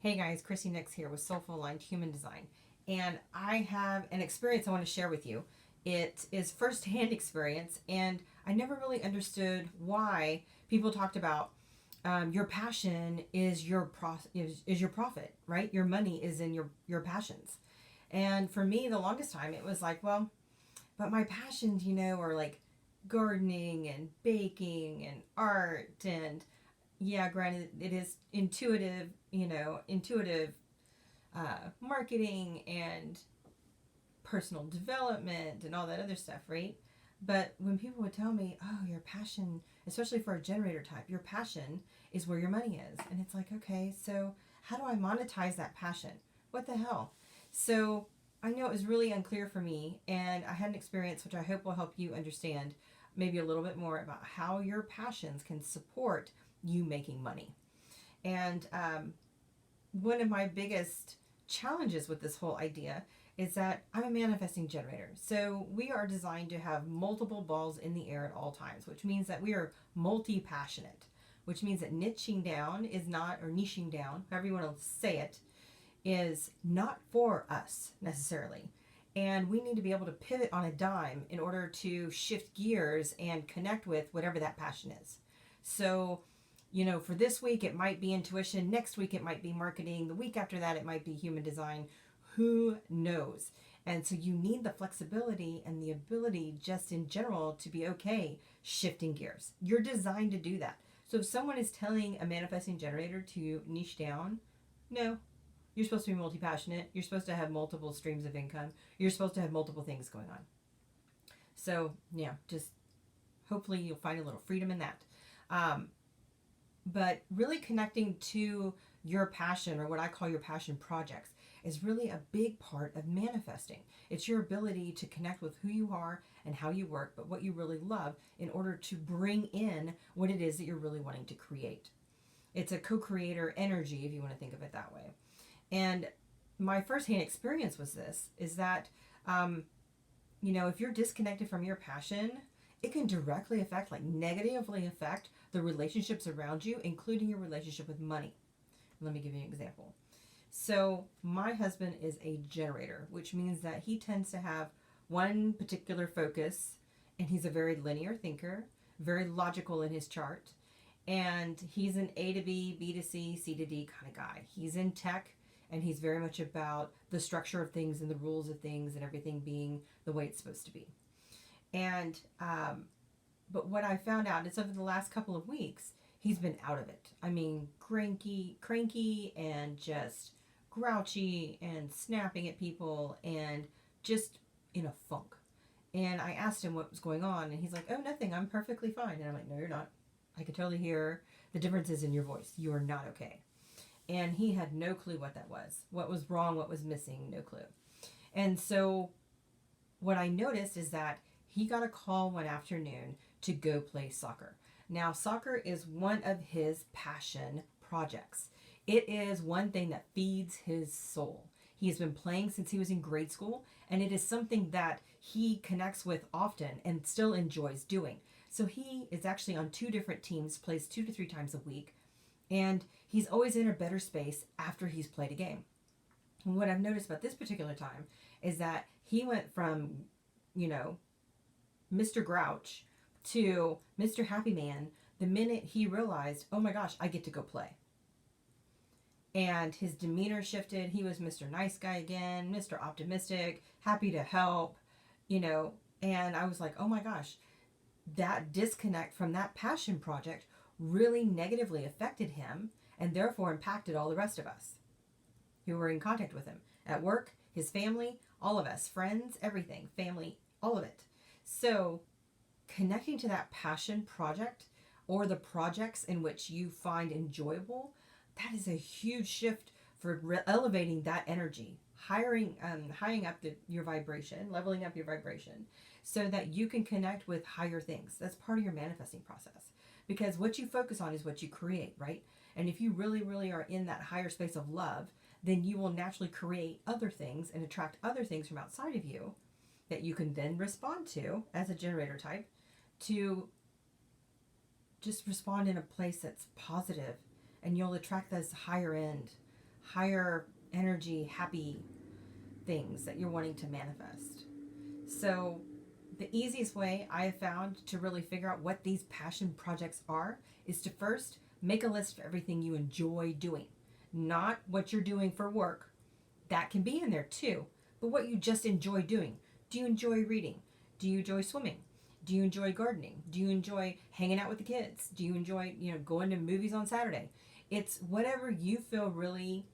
Hey guys, Chrissy Nix here with Soulful Aligned Human Design. And I have an experience I want to share with you. It is firsthand experience, and I never really understood why people talked about your passion is is your profit, right? Your money is in your passions. And for me, the longest time, it was like, well, but my passions, are like gardening and baking and art and yeah, granted, it is intuitive, intuitive marketing and personal development and all that other stuff, right? But when people would tell me, oh, your passion, especially for a generator type, your passion is where your money is. And it's like, okay, so how do I monetize that passion? What the hell? So I know it was really unclear for me, and I had an experience which I hope will help you understand maybe a little bit more about how your passions can support you making money. And one of my biggest challenges with this whole idea is that I'm a manifesting generator. So we are designed to have multiple balls in the air at all times, which means that we are multi passionate, which means that niching down is not, or niching down, however you want to say it, is not for us necessarily. And we need to be able to pivot on a dime in order to shift gears and connect with whatever that passion is. So, for this week, it might be intuition. Next week, it might be marketing. The week after that, it might be human design. Who knows? And so you need the flexibility and the ability just in general to be okay shifting gears. You're designed to do that. So if someone is telling a manifesting generator to niche down, no, you're supposed to be multi-passionate. You're supposed to have multiple streams of income. You're supposed to have multiple things going on. So yeah, just hopefully you'll find a little freedom in that. But really connecting to your passion, or what I call your passion projects, is really a big part of manifesting. It's your ability to connect with who you are and how you work, but what you really love in order to bring in what it is that you're really wanting to create. It's a co-creator energy, if you want to think of it that way. And my firsthand experience was this, is that, if you're disconnected from your passion, it can directly affect, like negatively affect the relationships around you, including your relationship with money. Let me give you an example. So my husband is a generator, which means that he tends to have one particular focus, and he's a very linear thinker, very logical in his chart, and he's an A to B, B to C, C to D kind of guy. He's in tech, and he's very much about the structure of things and the rules of things and everything being the way it's supposed to be. And but what I found out is over the last couple of weeks, he's been out of it. I mean, cranky, and just grouchy and snapping at people and just in a funk. And I asked him what was going on, and he's like, "Oh, nothing. I'm perfectly fine." And I'm like, "No, you're not. I could totally hear the differences in your voice. You are not okay." And he had no clue what that was. What was wrong, what was missing, no clue. And so what I noticed is that he got a call one afternoon to go play soccer. Now, soccer is one of his passion projects. It is one thing that feeds his soul. He has been playing since he was in grade school, and it is something that he connects with often and still enjoys doing. So he is actually on two different teams, plays 2 to 3 times a week, and he's always in a better space after he's played a game. And what I've noticed about this particular time is that he went from, Mr. Grouch to Mr. Happy Man the minute he realized, oh my gosh, I get to go play. And his demeanor shifted. He was Mr. Nice Guy again, Mr. Optimistic, happy to help, and I was like, oh my gosh, that disconnect from that passion project really negatively affected him and therefore impacted all the rest of us who were in contact with him at work, his family, all of us, friends, everything, family, all of it. So connecting to that passion project or the projects in which you find enjoyable, that is a huge shift for elevating that energy, high up your vibration, leveling up your vibration so that you can connect with higher things. That's part of your manifesting process, because what you focus on is what you create, right? And if you really, really are in that higher space of love, then you will naturally create other things and attract other things from outside of you that you can then respond to as a generator type, to just respond in a place that's positive, and you'll attract those higher energy, happy things that you're wanting to manifest. So, the easiest way I have found to really figure out what these passion projects are is to first make a list of everything you enjoy doing, not what you're doing for work. That can be in there too, but what you just enjoy doing. Do you enjoy reading? Do you enjoy swimming? Do you enjoy gardening? Do you enjoy hanging out with the kids? Do you enjoy, going to movies on Saturday? It's whatever you feel really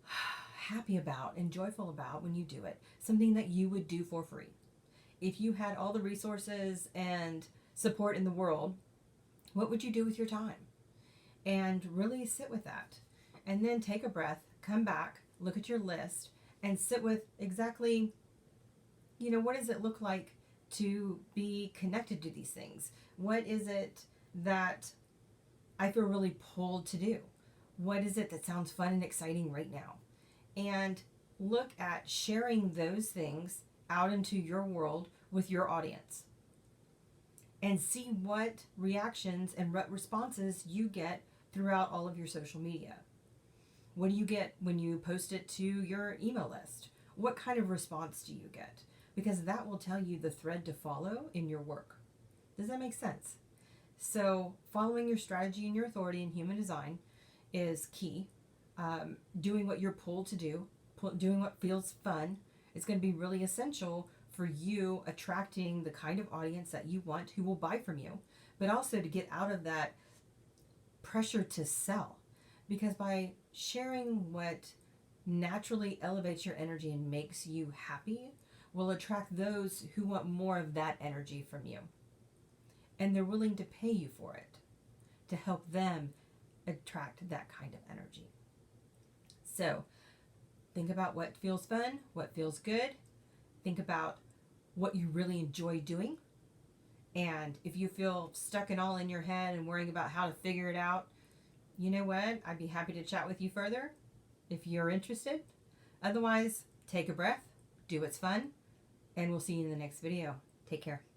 happy about and joyful about when you do it. Something that you would do for free. If you had all the resources and support in the world, what would you do with your time? And really sit with that. And then take a breath, come back, look at your list, and sit with exactly, what does it look like to be connected to these things? What is it that I feel really pulled to do? What is it that sounds fun and exciting right now? And look at sharing those things out into your world with your audience and see what reactions and what responses you get throughout all of your social media. What do you get when you post it to your email list? What kind of response do you get? Because that will tell you the thread to follow in your work. Does that make sense? So following your strategy and your authority in human design is key. Doing what you're pulled to do, doing what feels fun, is going to be really essential for you attracting the kind of audience that you want who will buy from you, but also to get out of that pressure to sell. Because by sharing what naturally elevates your energy and makes you happy, will attract those who want more of that energy from you. And they're willing to pay you for it to help them attract that kind of energy. So think about what feels fun, what feels good. Think about what you really enjoy doing. And if you feel stuck and all in your head and worrying about how to figure it out, you know what? I'd be happy to chat with you further if you're interested. Otherwise, take a breath, do what's fun, and we'll see you in the next video. Take care.